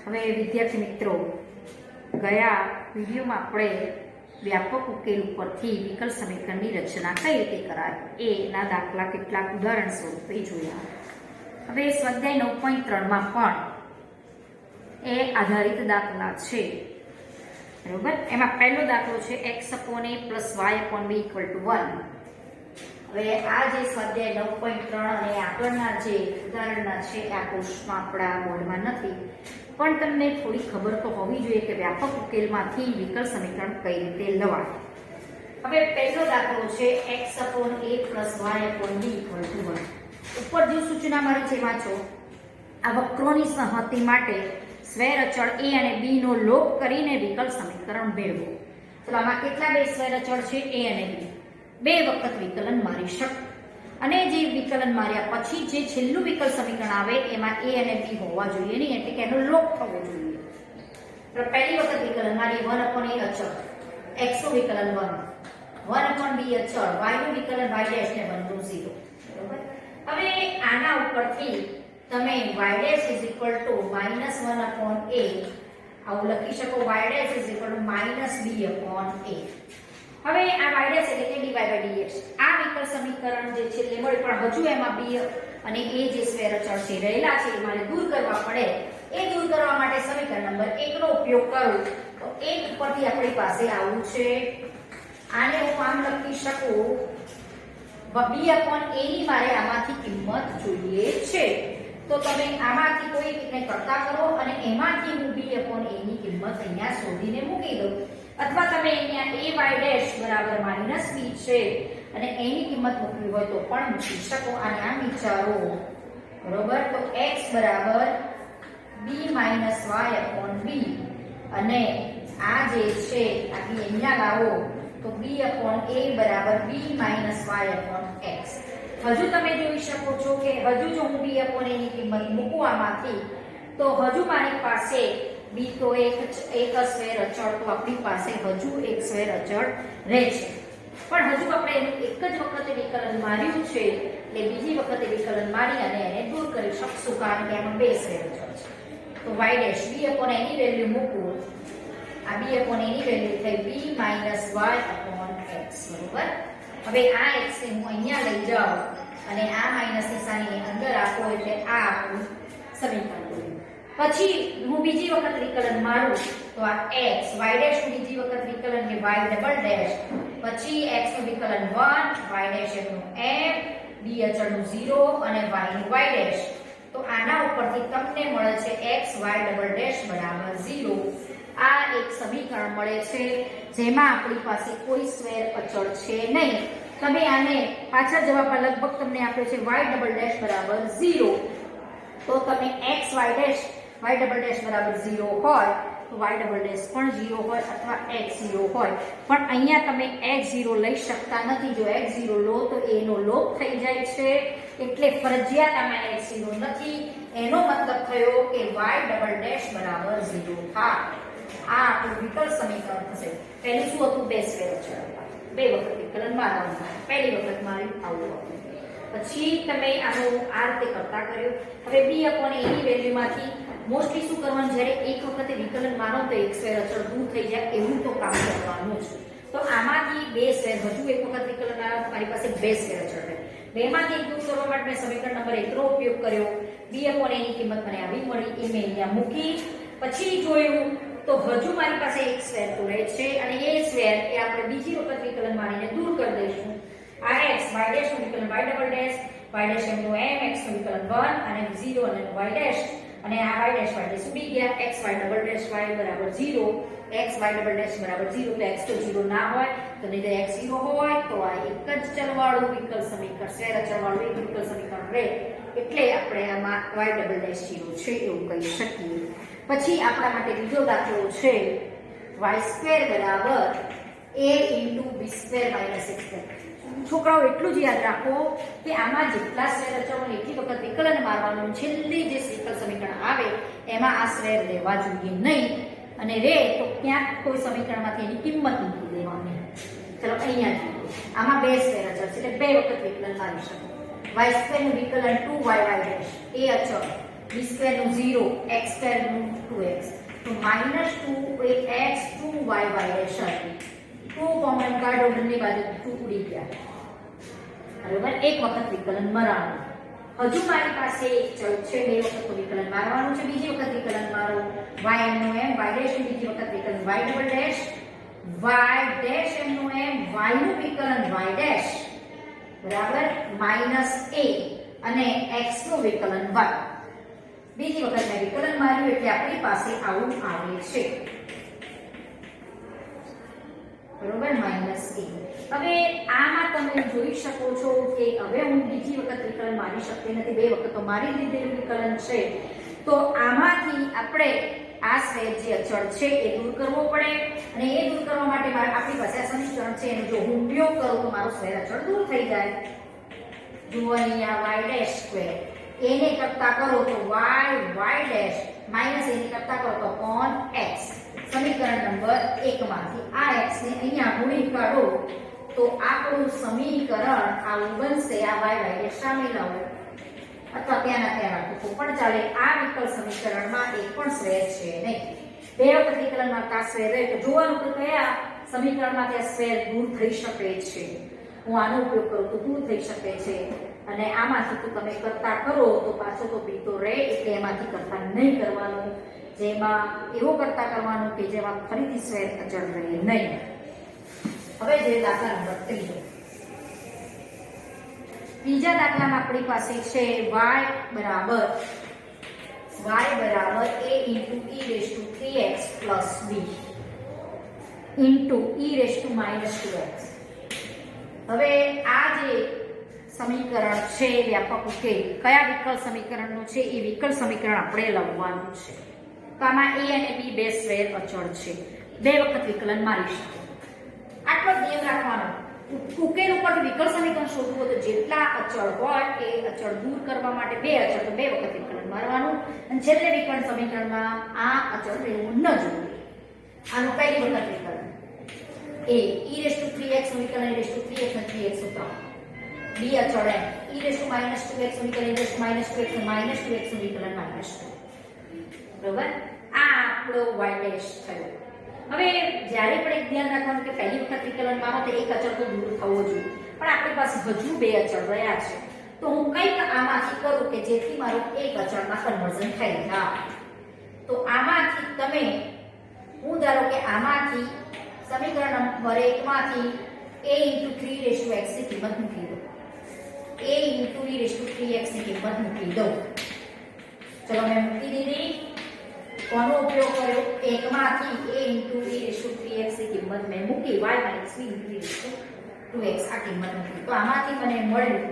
હવે વિદ્યાર્થી મિત્રો, ગયા વિડીયોમાં આપણે વ્યાપક ઉકેલ ઉપરથી વિકલ સમીકરણની રચના કઈ રીતે કરાય એના દાખલા કેટલાક ઉદાહરણ સ્વરૂપે જોયા. હવે સ્વાધ્યાય 9.3માં પણ એ આધારિત દાખલા છે, બરોબર. એમાં પહેલો દાખલો છે x/a + y/b = 1. હવે આ જે સ્વાધ્યાય 9.3 અને આગળના જે ઉદાહરણના છે આ કોર્સમાં આપણા બોર્ડમાં નથી, પણ તમને થોડી ખબર તો હોવી જોઈએ કે વ્યાપક ઉકેલમાંથી વિકલ સમીકરણ કઈ રીતે લવાય. હવે પહેલો દાખલો છે x/a + y/b = 1. ઉપર જે સૂચના મારી છે વાંચો. આ વક્રોની સંહતિ માટે સ્વૈર અચળ a અને b નો લોપ કરીને વિકલ સમીકરણ મેળવો. તો આમાં કેટલા બે સ્વૈર અચળ છે? a અને b. બે વખત વિકલન મારી શકો અને જે વિકલન માર્યા પછી જે છેલ્લું વિકલ સમીકરણ આવે એમાં a અને b હોવા જોઈએ નહીં, એટલે કે એનો લોપ થવો જોઈએ. તો પહેલી વખત વિકલન મારી 1/a અચળ, x નું વિકલન 1, 1/b અચળ, y નું વિકલન y' ને 1 નું 0. બરોબર. હવે આના ઉપરથી તમે y' -1/a આવું લખી શકો, y' -b/a. હવે આ y' એટલે કે dy/dx. આ વિકલ સમીકરણ જે છેલ્લે મળે, પણ હજુ એમાં b અને a જે સ્વૈર અચળ છે રહેલા છે એ મારે દૂર કરવા પડે. એ દૂર કરવા માટે સમીકરણ નંબર 1 નો ઉપયોગ કરું તો 1 ઉપરથી આપણી પાસે આવું છે. આને હું આમ લખી શકું, b/a ની મારે આમાંથી કિંમત જોઈએ છે. તો તમે આમાંથી કોઈ એકને કરતા કરો અને એમાંથી હું b/a ની કિંમત અહીંયા શોધીને મૂકી દઉં, અથવા તમે અહીંયા ay' -b છે અને એની કિંમત મૂકવી હોય તો પણ મૂકી શકો. આને આમ વિચારો, બરોબર. તો x b - y/b અને આ જે છે આ b અહીંયા લાવો તો b/a b - y/x. હજુ તમે જોઈ શકો છો કે હજુ જો હું b/a ની કિંમત મૂકું આમાંથી તો હજુ મારી પાસે b તો એક સ્વૈર અચળ, તો આપણી પાસે હજુ એક સ્વૈર અચળ રહે છે. પણ હજુ આપણે એનું એક જ વખતે વિકલન માર્યું છે, એટલે બીજી વખતે વિકલન મારી અને એને દૂર કરી શકશું, કારણ કે એમાં બે સ્વૈર અચળ છે. તો y' b/a ની વેલ્યુ મૂકું, આ b/a ની વેલ્યુ થઈ b - y/x. બરોબર. હવે આ x ને હું અહીંયા લઈ જાઉં અને આ માઈનસ નિશાનીની અંદર આપો એટલે આ આપણું સમીકરણ. પછી હું બીજી વખત વિકલન મારું તો આ x, y' નું બીજી વખત વિકલન કે y', પછી x નું વિકલન 1, y' નું m, b અચળ નું 0 અને y નું y'. તો આના ઉપરથી તમને મળે છે x, y', 0. આ એક સમીકરણ મળે છે જેમાં આપણી પાસે કોઈ સ્વૈર અચળ છે નહીં. તમે આને પાછળ જવાબમાં લગભગ તમને આપ્યો છે y', 0. તો તમે x, y', 0 હોય તો y' પણ 0 હોય અથવા x 0 હોય, પણ અહીંયા તમે x 0 લઈ શકતા નથી. જો x 0 લો તો a નો લોપ થઈ જાય છે, એટલે ફરજિયાત આમાં x 0 નથી. એનો મતલબ થયો કે y', 0 થાય. આ આપણું વિકલ સમીકરણ થશે. પહેલું શું હતું? બે સ્વૈર અચળ, બે વખત વિકલન મારવાનું. પહેલી વખત મારી આવું હતું, પછી તમે આનું આ રીતે કરતા કર્યો. હવે b/a ની વેલ્યુમાંથી મોસ્ટલી શું કરવાનું, જ્યારે એક વખતે વિકલન મારો તો એક સ્વૈર અચળ દૂર થઈ જાય એવું તો કામ કરવાનું છે. તો આમાંથી બે સ્વૈર, હજુ એક વખત વિકલન મારો મારી પાસે બે સ્વૈર અચળ રહે. બેમાંથી એક દૂર કરવા માટે મેં સમીકરણ નંબર 1 નો ઉપયોગ કર્યો. b/a ની કિંમત મને આવી મળી, એ મેં અહીંયા મૂકી. પછી જોયું તો હજુ મારી પાસે એક સ્વૈર તો રહે છે અને એ સ્વૈર એ આપણે બીજી વખત વિકલન મારીને દૂર કરી દઈશું. આ x, y' નું વિકલન y', y' નું m, x નું વિકલન 1 અને 0 અને y' અને આ y' ઉડી ગયા. x, y', y = 0, x, y', 0. તો x તો 0 ના હોય તો નહીં તો x 0 હોય તો આ એક જ ચલવાળું વિકલ સમીકરણ, સ્વૈર અચળવાળું એક વિકલ સમીકરણ રહે, એટલે આપણે આમાં y', 0 છે એવું કહી શકીએ. પછી આપણા માટે બીજો દાખલો છે y² = a × b² - x². છોકરાઓ એટલું જ યાદ રાખો કે આમાં જેટલા સ્વૈર અચળ હોય એટલી વખત વિકલન મારવાનું. છેલ્લી જે વિકલ સમીકરણ આવે એમાં આ સ્વૈર રહેવા જોઈએ નહીં, અને રે તો ક્યાંક કોઈ સમીકરણમાંથી એની કિંમત મૂકી દેવાની. ચલો અહીંયા જોઈએ, આમાં બે સ્વૈર અચળ છે એટલે બે વખત વિકલન મારી શકો. y² નું વિકલન 2y', a અચળ, બી સ્ક્વેરનું 0, એક્સ સ્ક્વેરનું 2x, તો -2 એ x 2y y ડેશ હશે. 2 કોમન કાઢો, બંને બાજુ 2 ઉડી ગયા. બરોબર, એક વખત વિકલન મારવાનું. હજુ મારી પાસે એક ચલ છે, બે વખત તો વિકલન મારવાનું છે. બીજી વખત વિકલન મારો y m નો m, y ડેશ, બીજી વખત વિકલન y double dash, y dash m નો m, y નું વિકલન y ડેશ બરાબર -a અને x નું વિકલન y. બીજી વખત મેં વિકલન માર્યું એટલે આપણી પાસે આવું આવે છે. બરોબર, -a. હવે આમાં તમે જોઈ શકો છો કે હવે હું બીજી વખત વિકલન મારી શકતી નથી, બે વખત તો મારી લીધેલું વિકલન છે. તો આમાંથી આપણે આ સ્ક્વેર જે અચળ છે એ દૂર કરવો પડે, અને એ દૂર કરવા માટે આપણી પાસે આ સમીકરણ છે એનો જો હું ઉપયોગ કરું તો મારો સ્ક્વેર અચળ દૂર થઈ જાય. જુઓ અહીંયા y ડેશ સ્ક્વેર, એને કરતા કરો તો y ડેશ માઈનસ એને કરતા કરો તો કોન x. સમીકરણ નંબર 1 માંથી આ x ને અહીંયા ગુણી કાઢો તો આપણું સમીકરણ આવું બનશે. આ y ડેશ સામે લાવો અથવા ત્યાંના ત્યાં રાખો તો પણ ચાલે. આ વિકલ સમીકરણમાં એક પણ સ્ક્વેર છે નહીં. બે વખત વિકલનમાં કા સ્ક્વેર રહે તો જોવાનું કે કયા સમીકરણમાંથી આ સ્ક્વેર દૂર થઈ શકે છે. હું આનો ઉપયોગ કરું તો દૂર થઈ શકે છે, અને આમાંથી તો તમે કરતા કરો તો પાછો તો બીતો રહે, એટલે એમાંથી કરતા નહીં કરવાનું. જેમાં એવો કરતા કરવાનું કે જેમાં ફરીથી સ્ક્વેર અચળ રહે નહીં. હવે જે દાખલા નંબર 3, ત્રીજા દાખલામાં આપણી પાસે છે y બરાબર a into e raised to 3x plus b into e raised to minus 2x. હવે આ જે સમીકરણ છે વ્યાપક ઉકેલ કયા વિકલ સમીકરણનું છે એ વિકલ સમીકરણ આપણે લખવાનું છે. તો આમાં a અને b બે સ્ક્વેર અચળ છે, બે વખત વિકલન મારી શકો. આટલો નિયમ રાખવાનો. ઉકેલ ઉપર વિકલ સમીકરણ શોધવું હોય તો જેટલા અચળ હોય એ અચળ દૂર કરવા માટે બે અચળ તો બે વખત વિકલન મારવાનું, અને છેલ્લે વિકલ સમીકરણમાં આ અચળ રહેવું ન જોઈએ. આનું પહેલી વખત વિકલન a e raised to 3x નું વિકલન e raised to 3x અને 3x નું 3, b અચળ m e raised to minus 2x નું વિકલન e raised to minus 2x અને minus 2x નું વિકલન minus 2. બરોબર, આ આપણો y ડેશ થયો. હવે જ્યારે પણ એક ધ્યાન રાખવાનું કે પહેલી વખત વિકલન મારો તો એક અચળ તો દૂર થવો જોઈએ, પણ આપણી પાસે હજુ બે અચળ રહ્યા છે. તો હું કંઈક આમાંથી કરું કે જેથી મારું એક અચળમાં કન્વર્ઝન થઈ જાય. તો આમાંથી તમે હું ધારો કે આમાંથી સમીકરણ નંબર 1 માંથી a into 3 raised to x ની કિંમત મૂકી દો, a into e raised to 3x ની કિંમત મૂકી દો. ચલો મેં મૂકી દીધી. કોનો ઉપયોગ કર્યો? એકમાંથી a into e raised to 3x ની કિંમત મેં મૂકી, y minus b into e raised to 2x આ કિંમત મૂકી. તો આમાંથી મને મળ્યું,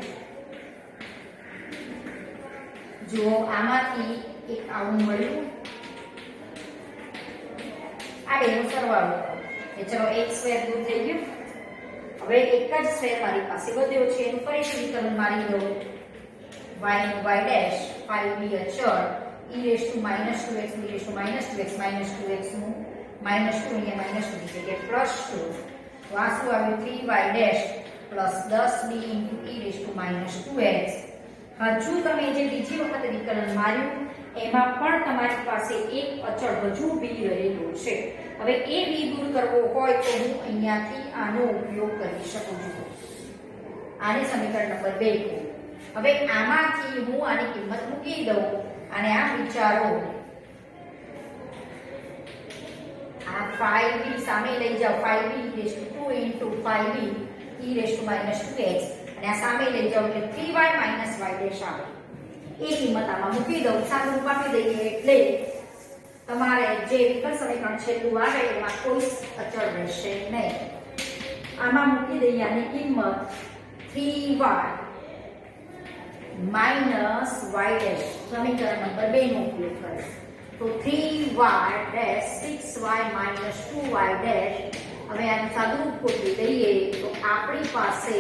જો આમાંથી એક આવું મળ્યું, આ બેનો સરવાળો એ ચલો એક સ્ક્વેર દૂર થઈ ગયું. હવે એક જ સ્ક્વેર મારી પાસે વધ્યો છે, એનું ફરીથી વિકલન મારી દો. y નું y ડેશ 5b અચળ e raised to minus 2x e raised to minus 2x minus 2x નું minus 2 અહીંયા minus 2 ની જગ્યાએ plus 2. તો આ શું આવ્યું? 3y dash plus 10b into e raised to minus 2x. હજુ તમે જે બીજી વખત વિકલન માર્યું એમાં પણ તમારી પાસે એક અચળ હજુ b રહેલો છે. હવે એ b દૂર કરવો હોય તો હું અહીંયાથી આનો ઉપયોગ કરી શકું છું. આને સમીકરણ નંબર 2 કહું. હવે આમાંથી હું આની કિંમત મૂકી દઉં અને આ વિચારો આ 5b સામે લઈ જાઓ, 5b raised to 2 into 5b e raised to minus 2x, અને આ સામે લઈ જાઓ એટલે 3y minus y ડેશ આવે. એ કિંમત આમાં મૂકી દઉં, સાદું રૂપ આપી દઈએ એટલે તમારે જે વિકલ સમીકરણ છેલ્લું આવે એમાં કોઈ અચળ રહેશે નહીં. આમાં મૂકી દઈએ આની કિંમત 3y minus y dash સમીકરણ નંબર 2 નો ઉપયોગ કરે તો 3y dash 6y minus 2y dash. હવે આનું સાદું રૂપ ગોઠવી દઈએ તો આપણી પાસે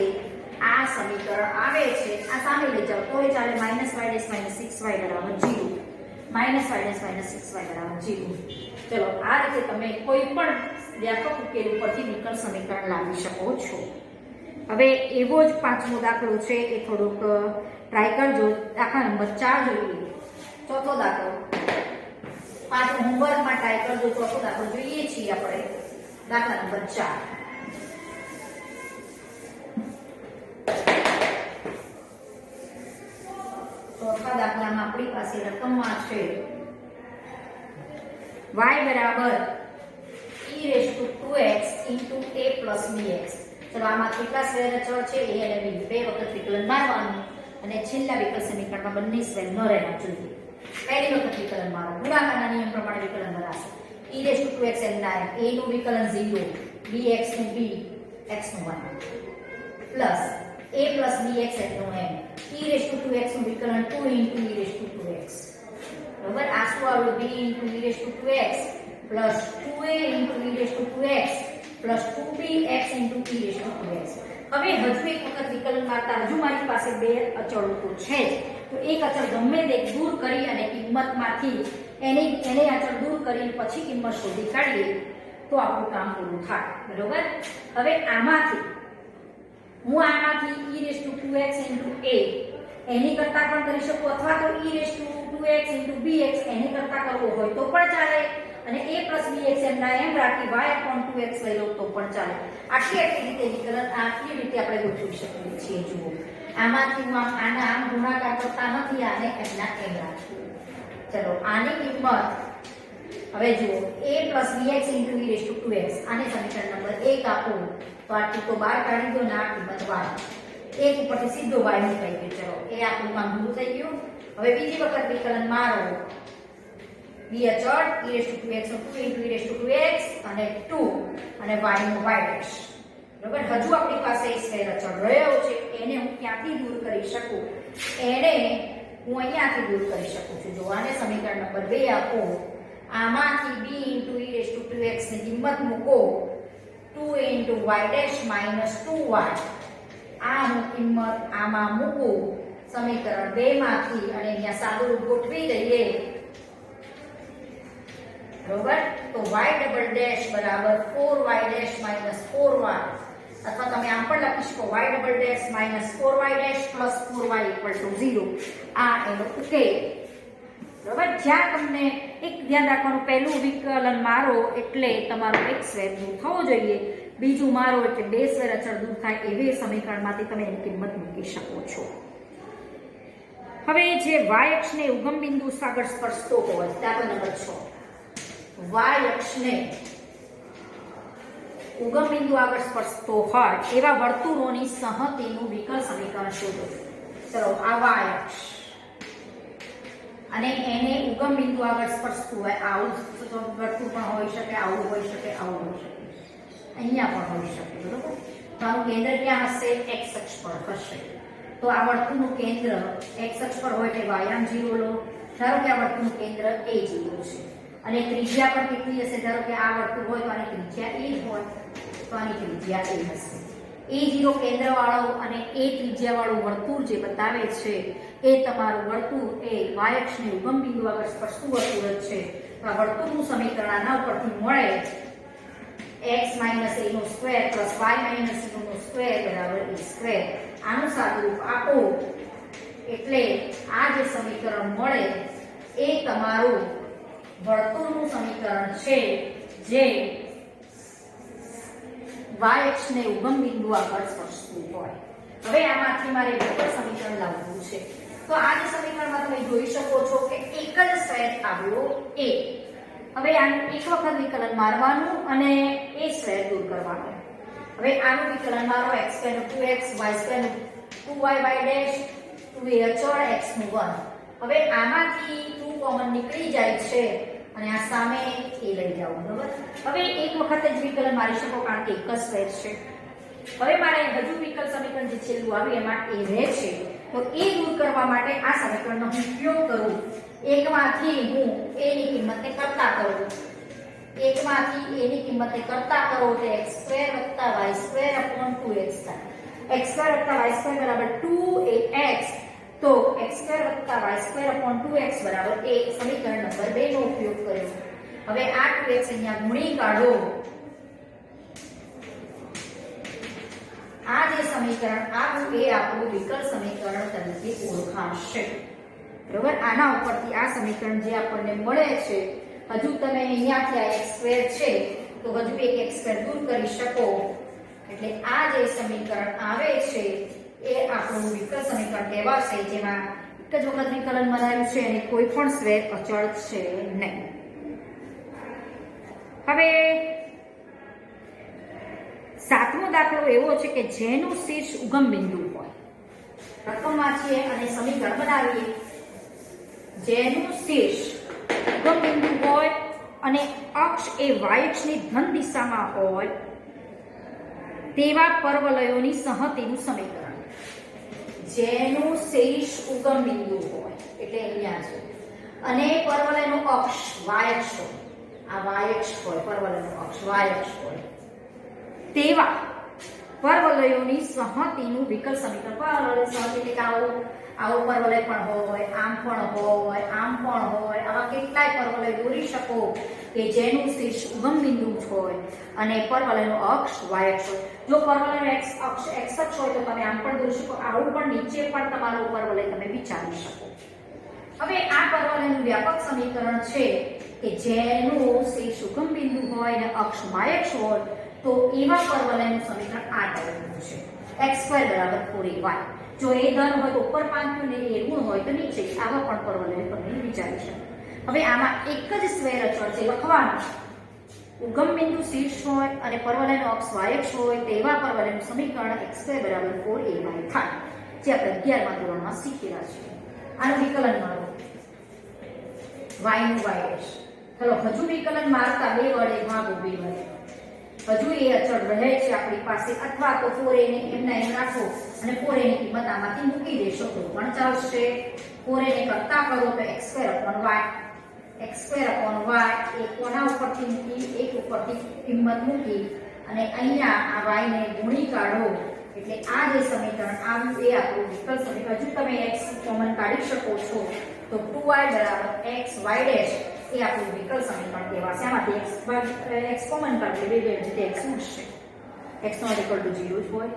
આ સમીકરણ આવે છે. આ સામે લઈ જાઓ તોય ચાલે. -y dash minus 6y બરાબર 0, -y dash minus 6y બરાબર 0. ચલો આ રીતે તમે કોઈ પણ વ્યાપક ઉકેલ ઉપરથી વિકલ સમીકરણ લાવી શકો છો. હવે એવો જ પાંચમો દાખલો છે એ થોડોક ટ્રાય કરજો. દાખલા નંબર 4 જોઈએ. ચોથો દાખલો પાછો હોમવર્કમાં ટ્રાય કરજો. ચોથો દાખલો જોઈએ છીએ આપણે. દાખલા નંબર 4. ચોથા દાખલામાં આપણી પાસે રકમમાં છે y બરાબર e⁻²x * a + bx. ચલો આમાં કેટલા સ્ક્વેર અચળ છે? a અને b. બે વખત વિકલન મારવાનું અને છેલ્લા વિકલ સમીકરણમાં બંને સ્ક્વેર ન રહેવા જોઈએ. પહેલી વખત વિકલન મારો. ગુણાકારના નિયમ પ્રમાણે વિકલન કરાશે. e⁻²x એમના એમ. a નું વિકલન 0, bx નું b, x નું 1 પ્લસ a + bx એનું એમ. e⁻²x નું વિકલન 2 * e⁻²x. બરાબર? આ શું આવ્યું? b * e⁻²x plus 2a * e⁻²x plus 2bx * e⁻²x. હવે હજુ એક વખત વિકલન મારતા હજુ મારી પાસે બે અચળો તો છે જ. તો એક અચળ ગમે તે દૂર કરી અને કિંમતમાંથી એને અચળ દૂર કરી પછી કિંમત શોધી કાઢીએ તો આપણું કામ પૂરું થાય. બરોબર? હવે આમાંથી e⁻²x * a એની કરતા પણ કરી શકું અથવા તો e⁻²x * bx એની કરતા કરવો હોય તો પણ ચાલે અને a + bx એમના એમ રાખી y/2x લઈ લો તો પણ ચાલે. આટલી રીતે વિકલન આટલી રીતે આપણે ગોઠવી શકીએ છીએ. જુઓ આમાંથી હું આના આમ ગુણાકાર કરતા નથી, આને એમના એમ રાખીએ. ચલો આની કિંમત હવે જુઓ a + bx * e⁻²x. આને સમીકરણ નંબર 1 આપો તો આ ટૂંકો બહાર કાઢી દો. ના કિંમત y 1 ઉપરથી સીધો y મૂકાઈ ગયો. ચલો એ આપણું કામ પૂરું થઈ ગયું. હવે બીજી વખત વિકલન મારો. b અચળ e⁻²x નું 2 * e⁻²x અને 2 અને y નું y'. બરાબર? હજુ આપણી પાસે એ સ્ક્વેર અચળ રહ્યો છે. એને હું ક્યાંથી દૂર કરી શકું? એને હું અહીંયાથી દૂર કરી શકું છું. જો આને સમીકરણ નંબર 2 આપો. આમાંથી b * e⁻²x ની કિંમત મૂકો 2 * y' - 2y. આ હું કિંમત આમાં મૂકું સમીકરણ 2 માંથી અને અહીંયા સાદુરૂપ ગોઠવી દઈએ. બરોબર? તો y' બરાબર 4y' - 4y અથવા તમે આમ પણ લખી શકો y' - 4y' + 4y = 0. આ એનો ઉકેલ. બરાબર? જ્યાં તમને એક ધ્યાન રાખવાનું, પહેલું વિકલન મારો એટલે તમારો એક સ્ક્વેર દૂર થવો જોઈએ, બીજું મારો એટલે બે સ્ક્વેર અચળ દૂર થાય એવી સમીકરણમાંથી તમે એની કિંમત મૂકી શકો છો. હવે જે y અક્ષને ઉગમ બિંદુ આગળ સ્પર્શતો હોય, દાખલા નંબર 6, y અક્ષને ઉગમ બિંદુ આગળ સ્પર્શતો હોય એવા વર્તુળોની સહતિનું વિકલ સમીકરણ શોધો. ચલો આ y અક્ષ અને એને ઉગમ બિંદુ આગળ સ્પર્શતું હોય આવું વર્તુળ પણ હોઈ શકે, આવું હોઈ શકે, આવું હોઈ શકે, અહીંયા પણ હોઈ શકે. બરોબર? તો કેન્દ્ર ક્યાં હશે? x અક્ષ પર હશે. તો આ વર્તુળનું કેન્દ્ર x અક્ષ પર હોય એટલે y આમ 0 લો. ધારો કે આ વર્તુળનું કેન્દ્ર a0 છે અને ત્રિજ્યા પણ કેટલી હશે? ધારો કે આ વર્તુળ હોય તો આની ત્રિજ્યા a હોય તો આની ત્રિજ્યા a હશે. a0 કેન્દ્રવાળો અને a ત્રિજ્યાવાળું વર્તુળ જે બતાવે છે એ તમારું વર્તુળ એ y અક્ષને ઉગમ બિંદુ આગળ સ્પર્શતું વર્તુળ જ છે. તો આ વર્તુળનું સમીકરણ આના ઉપરથી મળે x - a² + y - a² a². આનું સાદુરૂપ આપો એટલે આ જે સમીકરણ મળે એ તમારું વર્તુળનું સમીકરણ છે જે y અક્ષને ઉગમ બિંદુ આગળ સ્પર્શતું હોય. હવે આમાંથી મારે વિકલ સમીકરણ લાવવું છે. તો આ જે સમીકરણમાં તમે જોઈ શકો છો કે એક જ સ્ક્વેર આવ્યો a. હવે આનું એક વખત વિકલન મારવાનું અને a સ્ક્વેર દૂર કરવાનો. હવે આનું વિકલન મારો x² નું 2x, y² નું 2y', 2a અચળ, x નું 1. હવે આમાંથી 2 કોમન નીકળી જાય છે અને આ સામે a લઈ જાવ. બરોબર? હવે એક વખત જ વિકલન મારી શકો કારણ કે એક જ સ્ક્વેર છે. હવે મારે હજુ વિકલ સમીકરણ જે છેલ્લું આવ્યું એમાં a રહે છે. તો a દૂર કરવા માટે આ સમીકરણનો હું ઉપયોગ કરું. એકમાંથી હું a ની કિંમતને કરતા કરું. એકમાંથી a ની કિંમતને કરતા કરો તો x² + y² / 2x થાય. x² + y² = 2ax. તો x² + y² / 2x = a. સમીકરણ નંબર 2 નો ઉપયોગ કર્યો. હવે આ 2x અહીંયા ગુણી કાઢો. આ જે સમીકરણ આવ્યું એ આપણું વિકલ સમીકરણ તરીકે ઓળખાશે. બરોબર. આના ઉપરથી આ સમીકરણ જે આપણને મળે છે, હજુ તમે અહીંયાથી આ x² છે તો હજુ એક x² દૂર કરી શકો, એટલે આ જે સમીકરણ આવે છે એ આપણું વિકલ સમીકરણ કહેવાશે, જેમાં એક જ વખત વિકલન બનાવ્યું છે અને કોઈ પણ સ્વૈર અચળ છે નહીં. હવે 7મો દાખલો એવો છે કે જેનું શીર્ષ ઉગમ બિંદુ હોય. પ્રથમ વાંચીએ અને સમીકરણ બનાવીએ. જેનું શીર્ષ ઉગમ બિંદુ હોય અને અક્ષ એ y અક્ષની ધન દિશામાં હોય તેવા પરવલયોની સંહતિનું સમીકરણ. જેનું શીર્ષ ઉગમ બિંદુ હોય એટલે અહીંયા છે અને પરવલયનો અક્ષ y અક્ષ હોય, આ y અક્ષ હોય, પરવલયનો અક્ષ y અક્ષ હોય તેવા પરવલયોની સંહતિનું વિકલ સમીકરણ. પરવલય સંહતિ એટલે આવો પરવલય પણ હોય, આમ પણ હોય, આમ પણ હોય, આવા કેટલાય પરવલય દોરી શકો કે જેનું શીર્ષ ઉગમ બિંદુ હોય અને પરવલયનો અક્ષ y અક્ષ હોય. જો પરવલયનો અક્ષ x અક્ષ હોય તો તમે આમ પણ દોરી શકો, આવું પણ નીચે પણ તમારું પરવલય તમે વિચારી શકો. હવે આ પરવલયનું વ્યાપક સમીકરણ છે કે જેનું શીર્ષ ઉગમ બિંદુ હોય અને અક્ષ y અક્ષ હોય તો એવા પરવલયનું સમીકરણ આ ટાઈપનું છે. x² = 4ay. જો એ ધન હોય તો ઉપર 5 ને એ ઋણ હોય તો નીચે. આવા પણ પરવલય તમે વિચારી શકો. હવે આમાં એક જ સ્વૈર અચળ છે લખવાનું. ઉગમ બિંદુ શીર્ષ હોય અને પરવલયનો અક્ષ y અક્ષ હોય તેવા પરવલયનું સમીકરણ x² = 4ay થાય, જે આપણે 11મા ધોરણમાં શીખેલા છે. આનું વિકલન મારો y નું y'. ચલો હજુ વિકલન મારતા 2 વડે ભાગો 2 વડે. હજુ એ અચળ રહે છે આપણી પાસે, અથવા તો 4a ને એમના એમ રાખો અને 4a ની કિંમત આમાંથી મૂકી દેશો તો પણ ચાલશે. 4a ને કરતા કરો તો x² એ કોના ઉપરથી મૂકી, એક ઉપરથી કિંમત મૂકી અને અહીંયા આ y ને ગુણી કાઢો એટલે આ જે સમીકરણ આવ્યું એ આપણું વિકલ સમીકરણ. હજુ તમે x કોમન કાઢી શકો છો તો 2y = xy' એ આપણું વિકલ સમીકરણ કહેવાશે. આમાંથી x કોમન કાઢીએ બે જગ્યાએ x મળશે. x ≠ 0 જ હોય.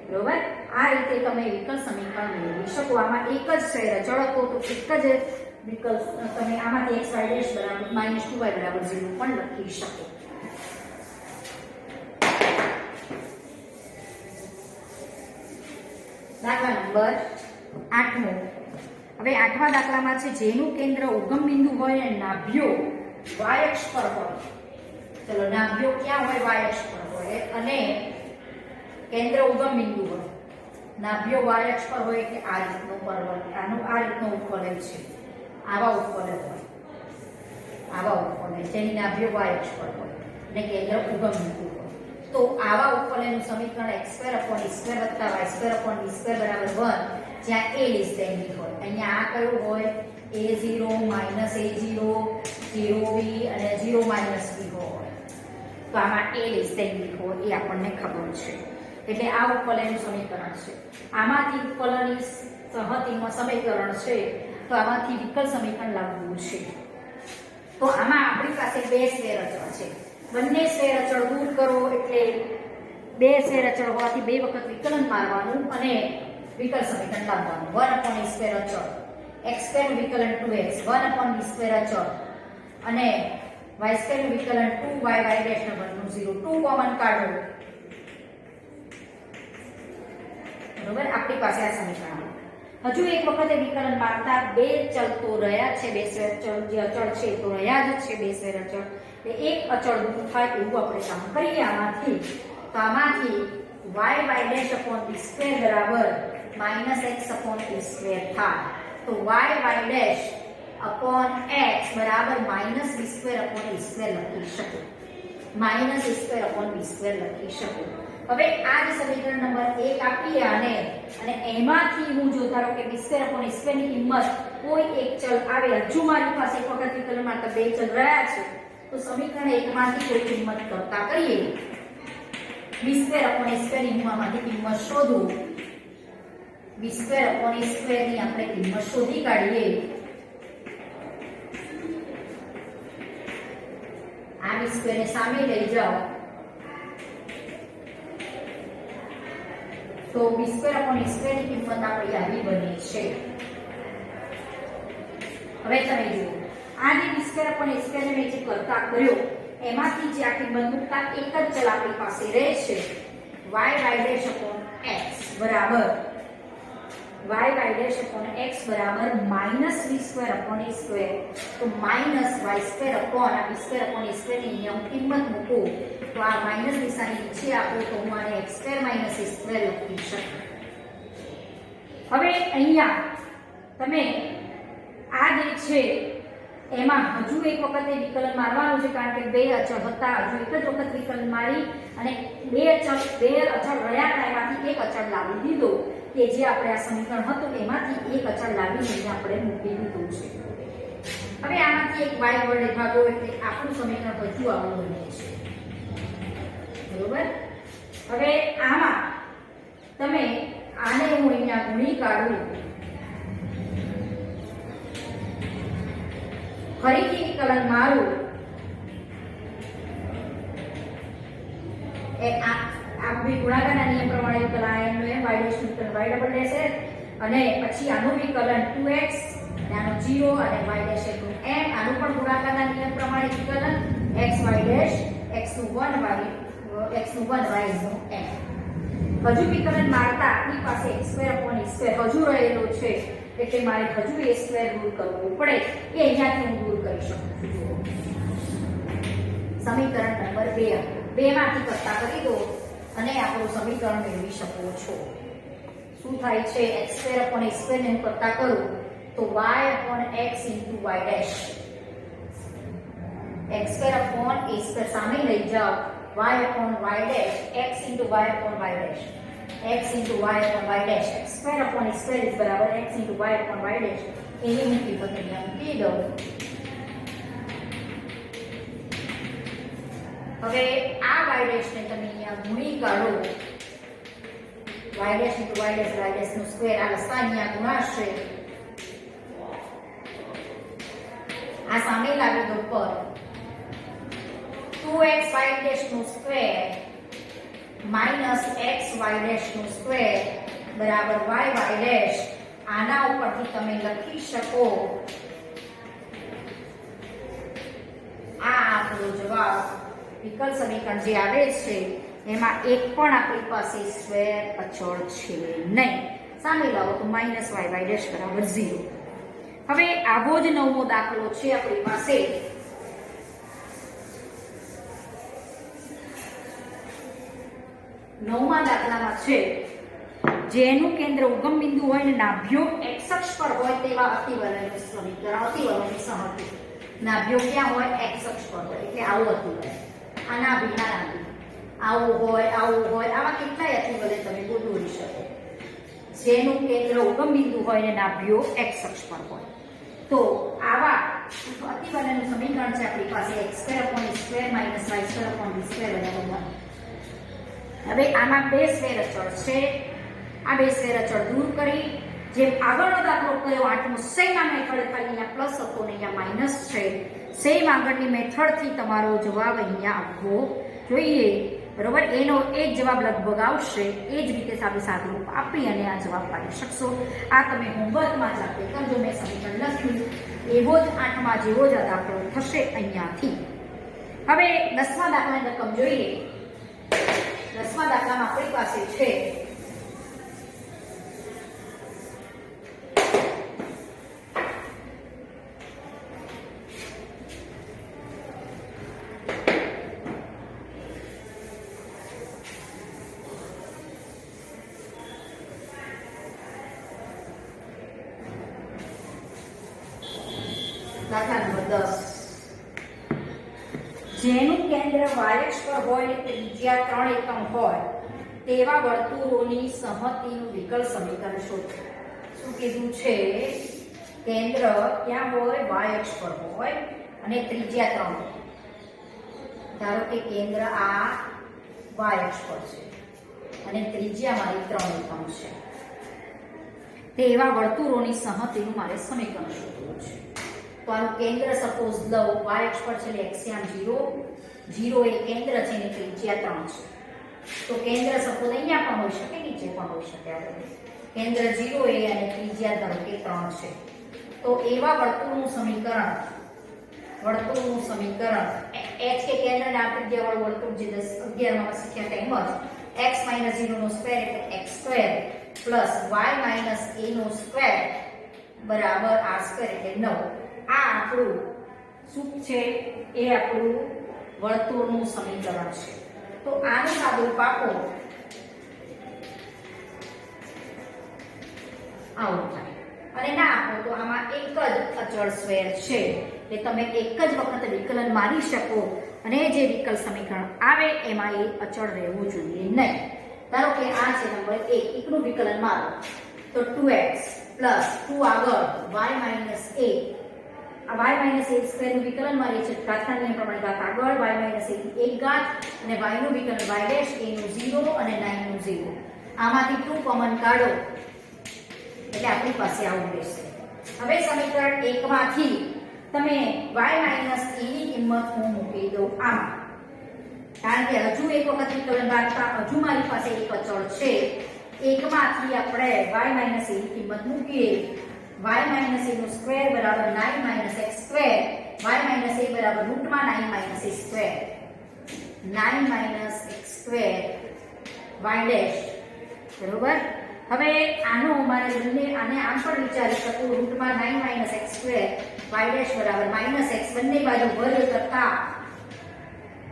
બરોબર. આ રીતે તમે વિકલ સમીકરણ મેળવી શકો. આમાં એક જ સ્વૈર અચળ હતો તો એક જ વિકલ્પ તમે આમાંથી xy' = -2y = 0 પણ લખી શકો. દાખલા નંબર 8મો. હવે 8મા દાખલામાં છે જેનું કેન્દ્ર ઉગમ બિંદુ હોય અને નાભ્યો y અક્ષ પર હોય. ચલો નાભ્યો ક્યાં હોય? y અક્ષ પર હોય અને કેન્દ્ર ઉગમ બિંદુ હોય. નાભ્યો y અક્ષ પર હોય એટલે આ રીતનો પરવલય, આનું આ રીતનો ઉપવલય છે. આવા ઉપવલય હોય, આવા ઉપવલય જેની નાભ્યો y અક્ષ પર હોય અને કેન્દ્ર ઉગમ બિંદુ હોય તો આવા ઉપવલયનું સમીકરણ x² + y² + d² = 1, જ્યાં a < b હોય. અહીંયા આ કયું હોય? a0 - a0 0b અને 0 - b હોય. તો આમાં a < b હોય એ આપણને ખબર છે. એટલે આ ઉપવલયનું સમીકરણ છે. આમાંથી ઉપવલયની સંહતિનું સમીકરણ છે તો આમાંથી વિકલ સમીકરણ લાવવું છે. તો આમાં આપણી પાસે બે સ્વૈર અચળ છે. બંને સ્વૈર અચળ દૂર કરો એટલે બે સ્વૈર અચળ હોવાથી બે વખત વિકલન મારવાનું અને વિકલ સમીકરણ લાવવાનું. 1/a² અચળ, x² નું વિકલન 2x, 1/b² અચળ અને y² નું વિકલન 2y'(1 નું 0. 2 કોમન કાઢો. બરોબર. આપણી પાસે આ સમીકરણ. હજુ એક વખત વિકલન મારતા બે ચલ તો રહ્યા છે, બે સ્વૈર અચળ જે અચળ છે તો રહ્યા જ છે બે સ્વૈર અચળ. એટલે એક અચળ દૂર થાય એવું આપણે કામ કરીએ. આમાંથી તો આમાંથી y'(b² = -x/a² થાય તો y'(x) = -b²/a² લખી શકો. -b²/b² લખી શકો. હવે આ જ સમીકરણ નંબર 1 આપીએ અને એમાંથી હું જો ધારો કે b²/a² ની કિંમત કોઈ એક ચલ આવે. હજુ મારી પાસે એક વખત વિકલન મારતા બે ચલ રહ્યા છે તો સમીકરણ 1 માંથી કોઈ કિંમત કરતા કરીએ. b²/a² ની માંથી કિંમત શોધો. b²/a² ની આપણે કિંમત શોધી કાઢીએ. આ b² ને સામે લઈ જાઓ તો b²/a² ની કિંમત આપણી આવી બની છે. હવે તમે જુઓ આ જે b square upon a square ને મેં જે કરતા કર્યો એમાંથી જે આખી બંદૂકતા એક જ ચલ આપણી પાસે રહે છે y y' અપોન x બરાબર y y' અપોન x બરાબર -b square upon a square. તો -y સ્ક્વેર અપોન આ b square upon a square ની અહીંયા હું કિંમત મૂકું તો આ માઈનસ નિશાની નીચે આપું તો હું આને x square minus a square લખી શકું. હવે અહીંયા તમે આ જે છે એમાં હજુ એક વખત વિકલન મારવાનું છે કારણ કે બે અચળ હતા હજુ એક જ વખત વિકલન મારી અને બે અચળ રહ્યા હતા એમાંથી એક અચળ લાવી દીધો કે જે આપણે આ સમીકરણ હતું એમાંથી એક અચળ લાવીને આપણે મૂકી દીધું છે. હવે આમાંથી એક y વડે ભાગો એટલે આપણું સમીકરણ હજુ આવું બને છે. બરોબર. હવે આમાં તમે આને હું અહીંયા ગુણી કાઢું ફરીથી વિકલન મારું એ આ બી ગુણાકારના નિયમ પ્રમાણે વિકલન આયનનો m y' નું વિકલન y ડબલ ડેશ અને પછી આનું વિકલન 2x અને આનું 0 અને y' નું m આનું પણ ગુણાકારના નિયમ પ્રમાણે વિકલન x y' x નું 1 y x નું 1 y નું m. હજુ વિકલન મારતા આપણી પાસે x² અપોન a² હજુ રહેલો છે એટલે મારે હજુ a² દૂર કરવો પડે એ અહીંયાથી હું દૂર કરી શકું છું. સમીકરણ નંબર 2 માંથી કરતા કરી દો અને આપણું સમીકરણ મેળવી શકો છો. શું થાય છે x² અપોન a² ને હું કરતા કરું તો y upon x into y' x² upon a² સામે લઈ જાઓ y upon y' x into y upon y' x into y upon y' x square upon a square is બરાબર x into y upon y' એની હું કિંમત અહીંયા મૂકી દઉં. હવે આ y' ને તમે અહીંયા ગુણી કાઢો y' into y' નું સ્ક્વેર આ લસા અહીંયા ગુણાશે આ સામે લાવી દો પર 2x y' નું સ્ક્વેર માઈનસ x y' નું સ્ક્વેર બરાબર y y' આના ઉપરથી તમે લખી શકો આ આપણો જવાબ વિકલ સમીકરણ જે આવે છે એમાં એક પણ આપણી પાસે સ્ક્વેર અચળ છે નહીં. સામે લાવો તો માઈનસ y y' બરાબર 0. હવે આવો જ નવમો દાખલો છે આપણી પાસે. નવમા દાખલામાં છે જેનું કેન્દ્ર ઉગમ બિંદુ હોય ને નાભ્યો x અક્ષ પર હોય તેવા અતિવલયનું સમીકરણ અતિવલયની સમમિતિ. નાભ્યો ક્યાં હોય x અક્ષ પર હોય એટલે આવું અતિવલય આ નાભી આવું હોય આવા કેટલાય અતિવલય તમે દોરી શકો જેનું કેન્દ્ર ઉગમ બિંદુ હોય ને નાભ્યો x અક્ષ પર હોય તો આવા અતિવલયનું સમીકરણ છે આપણી પાસે x² upon a² minus y² upon b² બરાબર 1. હવે આમાં બે સ્ક્વેર અચળ છે આ બે સ્ક્વેર અચળ દૂર કરી જેમ આગળનો દાખલો કર્યો આઠમો સેમ આ મેથડ ખાલી અહીંયા પ્લસ હતો ને અહીંયા માઈનસ છે સેમ આગળની મેથડથી તમારો જવાબ અહીંયા આવવો જોઈએ. બરોબર. એનો એ જ જવાબ લગભગ આવશે એ જ રીતે સાબી સાદરૂપ આપી અને આ જવાબ પાડી શકશો. આ તમે હોમવર્કમાં જાતે કરજો. મેં સમીકરણ લખ્યું એવો જ આઠમા જેવો જ આ દાખલો થશે અહીંયાથી. હવે 10મા દાખલાની રકમ જોઈએ. 10મા દાખલામાં આપણી પાસે છે દાખલા નંબર 10 જેનું કેન્દ્ર y અક્ષ પર હોય ને ત્રિજ્યા 3 એકમ હોય તેવા વર્તુળોની સહમતિનું વિકલ સમીકરણ શોધો. શું કીધું છે? કેન્દ્ર ક્યાં હોય? y અક્ષ પર હોય અને ત્રિજ્યા 3. ધારો કે કેન્દ્ર આ y અક્ષ પર છે અને ત્રિજ્યા મારી 3 એકમ છે. તેવા વર્તુળોની સહમતિનું મારે સમીકરણ શોધવું છે. તો આનું કેન્દ્ર સપોઝ લઉં y અક્ષ પર છે એટલે એક્સિયમ 0 એ કેન્દ્ર છે ને ત્રિજ્યા 3 છે. તો કેન્દ્ર સપોઝ અહીંયા પણ હોઈ શકે નીચે પણ હોઈ શકે. આપણે કેન્દ્ર 0 એ અને ત્રિજ્યા ધારો કે 3 છે. તો એવા વર્તુળનું સમીકરણ h કે કેન્દ્રને આપી દેવાળું વર્તુળ જે 11 માં શીખ્યા તેમ જ x - 0 નો સ્ક્વેર એટલે x square plus y - a નો સ્ક્વેર બરાબર r સ્ક્વેર એટલે 9. આ આપણું શું છે? એ આપણું વર્તુળનું સમીકરણ છે. તો આનું સાદુરૂપ આપો આવું થાય, અને ના આપો તો આમાં એક જ અચળ સ્ક્વેર છે એટલે તમે એક જ વખત વિકલન મારી શકો, અને જે વિકલ સમીકરણ આવે એમાં એ અચળ રહેવું જોઈએ નહીં. ધારો કે આ છે નંબર 1, એકનું વિકલન મારો તો 2x પ્લસ 2 આગળ y માઇનસ a, આ y માઇનસ a સ્ક્વેરનું વિકલન મારીએ છીએ ઘાતના નિયમ પ્રમાણે ઘાત આગળ y માઇનસ a ની 1 ઘાત અને y નું વિકલન y ડેશ a નું 0 અને 9 નું 0. આમાંથી 2 કોમન કાઢો એટલે આપણી પાસે આવું રહેશે. હવે સમીકરણ 1 માંથી તમે y માઇનસ a ની કિંમત હું મૂકી દઉં આમાં, કારણ કે હજુ એક વખત વિકલન બાદતા હજુ મારી પાસે એક અચળ છે. 1 માંથી આપણે y માઇનસ a ની કિંમત મૂકીએ. y માઇનસ a નો સ્ક્વેર બરાબર 9 minus x square, y minus a બરાબર રૂટમાં 9 minus a square, 9 minus x square y dash બરોબર. હવે આનો મારે આને આમ પણ વિચારી શકું, રૂટમાં 9 minus x square y dash બરાબર માઇનસ x, બંને બાજુ વર્ગ કરતા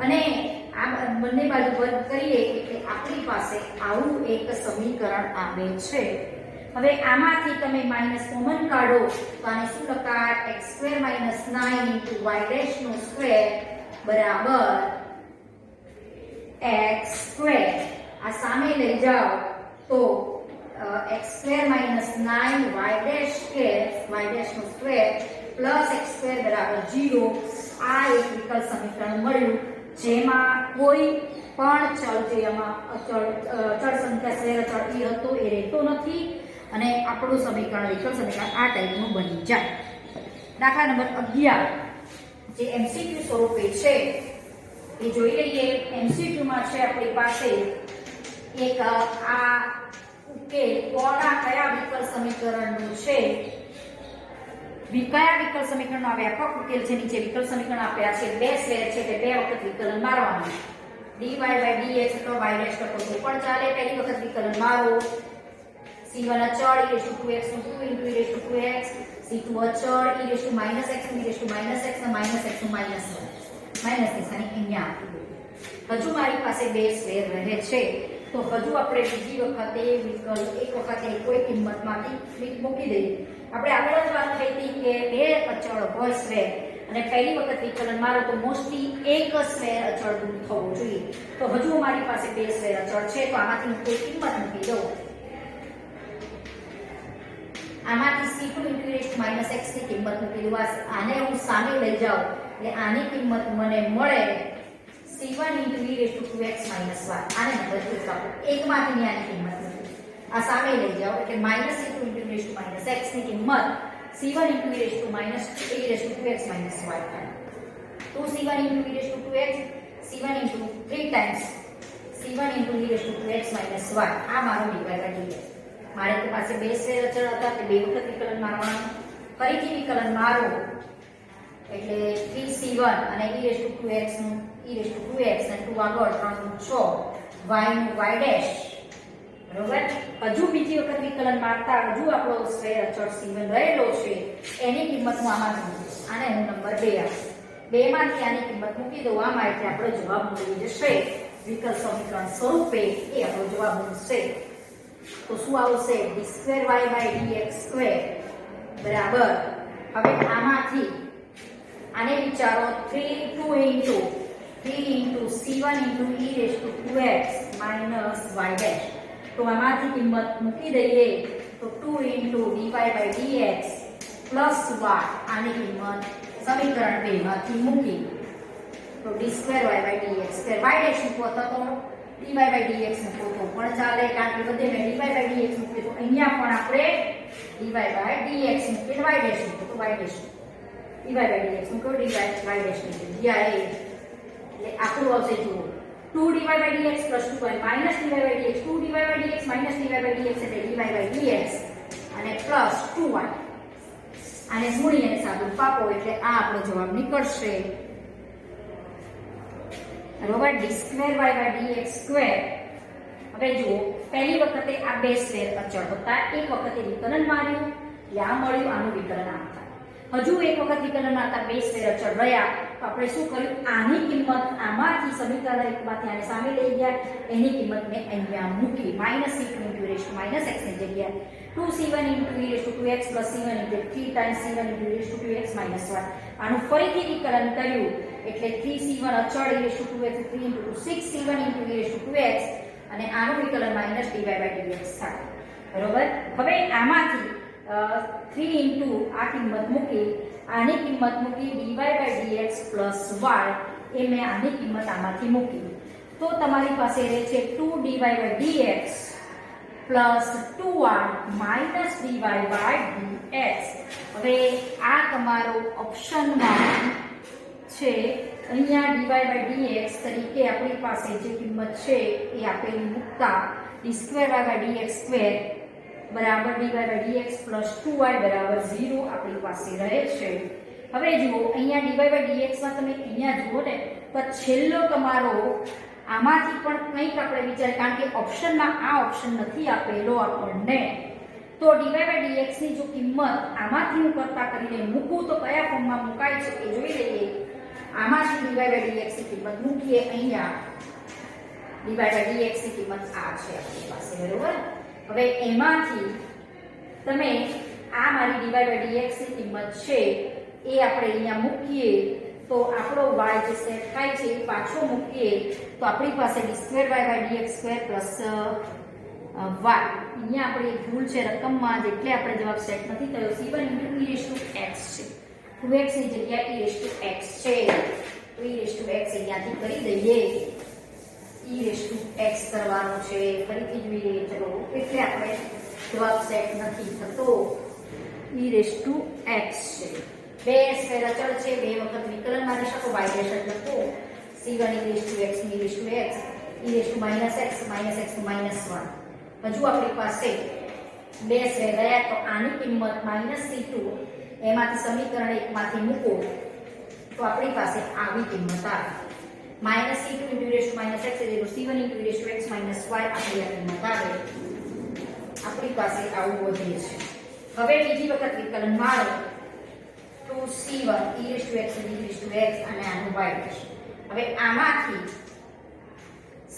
અને આ બંને બાજુ વર્ગ કરીએ એટલે આપણી પાસે આવું એક સમીકરણ આવે છે. હવે આમાંથી તમે માઈનસ કોમન કાઢો તો આને શું લખાય? x square minus 9 into y dash નો સ્ક્વેર બરાબર x સ્ક્વેર. આ સામે લઈ જાઓ તો x square minus 9 y dash નો સ્ક્વેર પ્લસ x સ્ક્વેર બરાબર 0. આ એક વિકલ સમીકરણ મળ્યું જેમાં કોઈ પણ ચલ જે આમાં અચળ સંખ્યા સ્ક્વેર અચળ એ હતો એ રહેતો નથી, અને આપણું સમીકરણ વિકલ સમીકરણ આ ટાઈપનું બની જાય. દાખલા નંબર 11 જે MCQ સ્વરૂપે છે એ જોઈ લઈએ. MCQ માં છે આપણી પાસે એક આ ઉકેલ કોના કયા વિકલ સમીકરણનું છે, કયા વિકલ સમીકરણનો આ વ્યાપક ઉકેલ છે. નીચે વિકલ સમીકરણ આપ્યા છે, બે સ્ક્વેર છે એટલે બે વખત વિકલન મારવાનું. dy dx અથવા y ડેશ કરતો તો પણ ચાલે. પહેલી વખત વિકલન મારો. c1 અચળ e2x નું 2 * e2x, c2 અચળ e - x e - x અને -x નું -1 માઈનસ નિશાની અહીંયા આપી દઉં. હજુ મારી પાસે બે સ્ક્વેર રહે છે તો હજુ આપણે બીજી વખતે વિકલ એક વખતે કોઈ કિંમતમાંથી મૂકી દઈએ. આપણે આગળ જ વાત થઈ હતી કે બે અચળ હોય સ્ક્વેર અને પહેલી વખત વિકલન મારો તો મોસ્ટલી એક સ્ક્વેર અચળ દૂર થવો જોઈએ. તો હજુ મારી પાસે બે સ્ક્વેર અચળ છે તો આમાંથી હું કોઈ કિંમત મૂકી દઉં. આમાંથી c2 * e - x ની કિંમત મૂકી દઉં. આને હું સામે લઈ જાઉં એટલે આની કિંમત મને મળે c1 * e2x - y. આને નંબર 1 આપો. એકમાંથી આની કિંમત મૂકી આ સામે લઈ જાઓ એટલે -c2 * e - x ની કિંમત c1 * e2x - y થાય. તો c1 * e2x, c1 * 3 times c1 * e2x - y. આ મારો dy/dx. મારે તો પાસે બે સ્ક્વેર અચળ હતા એટલે બે વખત વિકલન મારવાનું. ફરીથી વિકલન મારો એટલે 3c1 અને e2x નું e2x અને 2 આગળ 3 નું 6 y નું y ડેશ બરોબર. હજુ બીજી વખત વિકલન મારતા હજુ આપણો સ્ક્વેર અચળ c1 રહેલો છે એની કિંમત હું આમાં મૂકીશ. આને હું નંબર 2 આપું. 2 માંથી આની કિંમત મૂકી દઉં આમાં એટલે આપણો જવાબ મળી જશે વિકલ સમીકરણ સ્વરૂપે. એ આપણો જવાબ મળશે. તો શું આવશે? d2y/dx² બરાબર. હવે આમાંથી આને વિચારો 3 * c1 * e2x - y ડેશ. તો આમાંથી કિંમત મૂકી દઈએ તો 2 * dy/dx + y. આની કિંમત સમીકરણ 2 માંથી મૂકી તો d2y/dx². y ડેશ મૂકો તો dy/dx મૂકો તો પણ ચાલે, કારણ કે બધે મેં dy/dx મૂક્યું તો અહીંયા પણ આપણે dy/dx મૂકીને y ડેશ મૂકો તો y ડેશ dy/dx મૂકો dy/dx ની જગ્યાએ એટલે આપણું આવશે જુઓ 2 dy/dx + 2y -dy/dx 2 dy/dx - dy/dx એટલે dy/dx અને +2y આને ગુણી અને સાદું પાપો એટલે આ આપણો જવાબ નીકળશે. બરોબર, d² y dx². હવે જુઓ, પહેલી વખતે આ બે સ્ફેર અચળ હતા, એક વખતે વિકલન માર્યું, આ મળ્યું, આનું વિકલન આ થાય. હજુ એક વખત વિકલન મારતા બે સ્ફેર અચળ રહ્યા, તો આપણે શું કર્યું, આની કિંમત આમાંથી સમીકરણ એકમાંથી આને સામે લઈ ગયા, એની કિંમત મેં અહીંયા મૂકી. -c2 × x ની જગ્યાએ 2c1 × e2x c1 3 times c1 × e2x -1. આનું ફરીથી વિકલન કર્યું એટલે 3c1 અચળ e2x 3 × 6c1 × e2x અને આનું વિકલન -dy/dx થાય. બરોબર, હવે આમાંથી 3 આ કિંમત મૂકી, આની કિંમત મૂકી dy/dx y, એ મેં આની કિંમત આમાંથી મૂકી, તો તમારી પાસે રહે છે 2dy/dx + 2y - dy/dx. હવે આ તમારો ઓપ્શનમાં છે. અહીંયા dy/dx તરીકે આપણી પાસે જે કિંમત છે એ આપેલી મૂકતા d² y dx² બરાબર dy/dx + 2y બરાબર 0 આપણી પાસે રહે છે. હવે જુઓ, અહીંયા dy/dx માં તમે અહીંયા જુઓ ને, તો છેલ્લો તમારો આમાંથી પણ કંઈક આપણે વિચારીએ, કારણ કે ઓપ્શનમાં આ ઓપ્શન નથી આપેલો આપણને, તો dy/dx ની જો કિંમત આમાંથી હું કરતા કરીને મૂકું તો કયા ફોર્મમાં મુકાય છે એ જોઈ લઈએ. આમાંથી dy/dx ની કિંમત મૂકીએ, અહીંયા dy/dx ની કિંમત આ છે આપણી પાસે. બરોબર, હવે એમાંથી તમે આ મારી dy/dx ની કિંમત છે એ આપણે અહીંયા મૂકીએ, તો આપણો y જે સેટ થાય છે એ પાછો મૂકીએ, તો આપણી પાસે d² y dx² y. અહીંયા આપણે એક ભૂલ છે રકમમાં, જેટલે આપણે જવાબ સેટ નથી થયો. c1 × e2x છે, 2x ની જગ્યાએ e2x છે, તો e2x અહીંયાથી કરી દઈએ. e2x કરવાનો છે, ફરીથી જોઈએ. ચલો, એટલે આપણે જવાબ સેટ નથી થતો. e2x છે, બે સ્ફેર અચળ છે, બે વખત વિકલન મારી શકો, y' લખો c1 e2x ની e2x e -x -1. હજુ આપણી પાસે બે સ્ફેર રહ્યા, તો આની કિંમત -c2 એમાંથી સમીકરણ એકમાંથી મૂકો તો આપણી પાસે આવી કિંમત આવે. -c2 × e - x એટલે c1 × e2x - y આપણી આ કિંમત આવે. આપણી પાસે આવું વધે છે. હવે બીજી વખત વિકલન મારો, 2c1 e2x અને આનું y'. હવે આમાંથી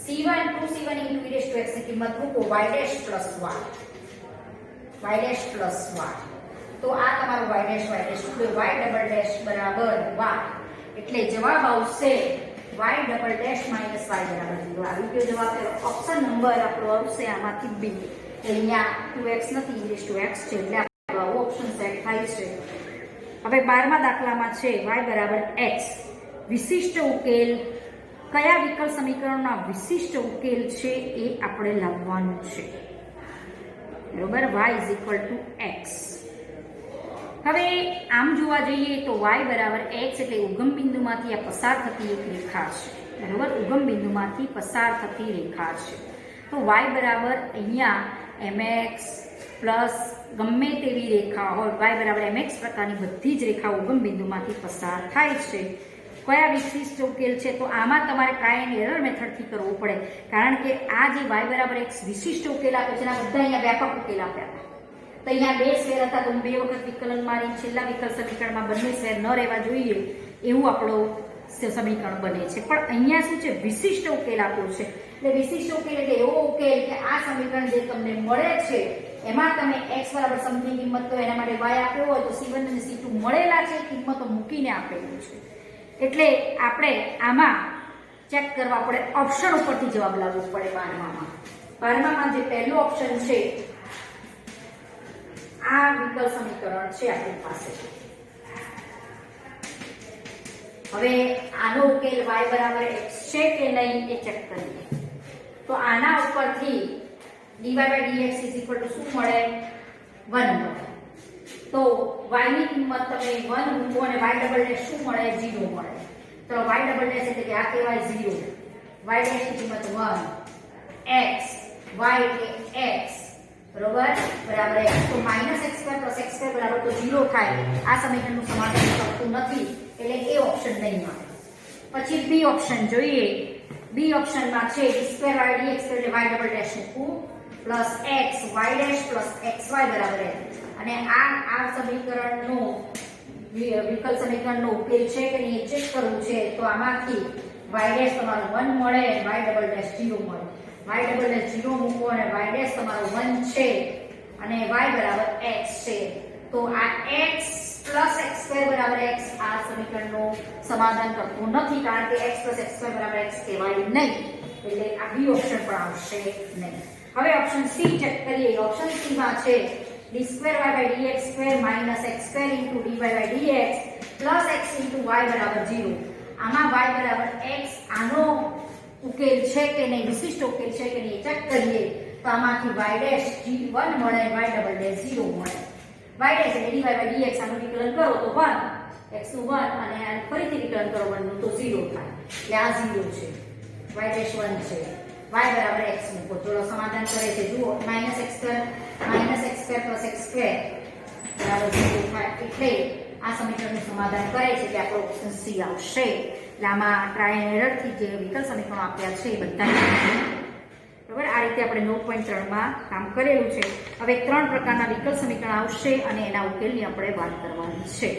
c1 2c1 × e2x ની કિંમત મૂકો, y' + y. તો આ તમારો y' બરાબર y, એટલે જવાબ આવશે y - y બરાબર 0. આવી ગયો જવાબ. ઓપ્શન નંબર આપણો આવશે આમાંથી b. અહીંયા 2x નથી, e2x છે, એટલે આપણો ઓપ્શન સેટ થાય છે. હવે 12મા દાખલામાં છે y બરાબર x. વિશિષ્ટ ઉકેલ, કયા વિકલ સમીકરણના વિશિષ્ટ ઉકેલ છે એ આપણે લાવવાનું છે. બરોબર, y = x. હવે આમ જોવા જઈએ તો y બરાબર x એટલે ઉગમ બિંદુમાંથી આ પસાર થતી એક રેખા છે. બરોબર, ઉગમ બિંદુમાંથી પસાર થતી રેખા છે. તો y બરાબર અહીંયા mx પ્લસ ગમે તેવી રેખા હોય, y બરાબર mx પ્રકારની બધી જ રેખા ઉગમ બિંદુમાંથી પસાર થાય છે. કયા વિશિષ્ટ ઉકેલ છે? તો આમાં તમારે ટ્રાય એન્ડ એરર મેથડથી કરવું પડે, કારણ કે આ જે y બરાબર x વિશિષ્ટ ઉકેલ આપે છે એના બધા અહીંયા વ્યાપક ઉકેલ આપ્યા હતા. તો અહીંયા બે સ્ફેર હતા, તો બે વખત વિકલન મારી છેલ્લા વિકલ સમીકરણમાં બંને સ્ફેર ન રહેવા જોઈએ એવું આપણો સમીકરણ બને છે. પણ અહીંયા શું છે, વિશિષ્ટ ઉકેલ આપ્યો છે. એટલે વિશિષ્ટ ઉકેલ એટલે એવો ઉકેલ કે આ સમીકરણ જે તમને મળે છે એમાં તમે x બરાબર સમથિંગ કિંમત તો એના માટે y આપ્યો હોય તો c1 અને c2 મળેલા છે, કિંમતો મૂકીને આપેલું છે. એટલે આપણે આમાં ચેક કરવા પડે, ઓપ્શન ઉપરથી જવાબ લાવવો પડે. 12માં જે પહેલો ઓપ્શન છે આ વિકલ સમીકરણ છે આપણી પાસે. હવે આનો ઉકેલ y બરાબર x છે કે નહીં એ ચેક કરીએ. તો આના ઉપરથી dy/dx શું મળે? 1 મળે. તો y ની કિંમત તમે 1 મૂકો અને y' શું મળે? 0 મળે. તો y' એટલે કે આ કહેવાય 0, y' ની કિંમત 1, x, y એટલે x, બરોબર બરાબર x તો -x² + x² બરાબર તો 0 થાય. આ સમીકરણનું સમાધાન થતું નથી એટલે એ ઓપ્શન નહીં મળે. પછી બી ઓપ્શન જોઈએ. બી ઓપ્શનમાં છે d2y dx એટલે y ડબલ ડેશ મૂકવું plus x y dash plus xy બરાબર n. અને આ સમીકરણનો વિકલ સમીકરણનો ઉકેલ છે કે નહીં ચેક કરવું છે. તો આમાંથી y ડેશ તમારો 1 મળે, y ડબલ ડેશ 0 મળે. y ડબલ ડેશ 0 મૂકો અને y ડેશ તમારો 1 છે અને y બરાબર x છે. તો આ x પ્લસ x² બરાબર x આ સમીકરણનું સમાધાન કરતું નથી કારણ કે x પ્લસ x² બરાબર x કહેવાય નહીં એટલે આ બી ઓપ્શન પણ આવશે નહીં. હવે ઓપ્શન સી ચેક કરીએ. ઓપ્શન સી માં છે d2y/dx² -x² dy/dx plus x y બરાબર 0. આમાં y બરાબર x આનો ઉકેલ છે કે નહીં, વિશિષ્ટ ઉકેલ છે કે નહીં ચેક કરીએ. તો આમાંથી y ડેશ 1 મળે, y ડબલ ડેશ 0 મળે. y ડેશ એટલે dy/dx આનું વિકલન કરો તો 1 x નું 1 અને આ ફરીથી વિકલન કરો 1 નું તો 0 થાય. એટલે આ 0 છે, y ડેશ 1 છે, y બરાબર x મૂકો. ચલો સમાધાન કરે છે. જુઓ -x² plus x² બરાબર 0 થાય એટલે આ સમીકરણનું સમાધાન કરે છે કે આપણો ઓપ્શન સી આવશે. એટલે આમાં ટ્રાય એન્ડ એરરથી જે વિકલ સમીકરણો આપ્યા છે એ બધા બરાબર આ રીતે આપણે 9.3 માં કામ કરેલું છે. હવે 3 પ્રકારના વિકલ સમીકરણ આવશે અને એના ઉકેલની આપણે વાત કરવાની છે.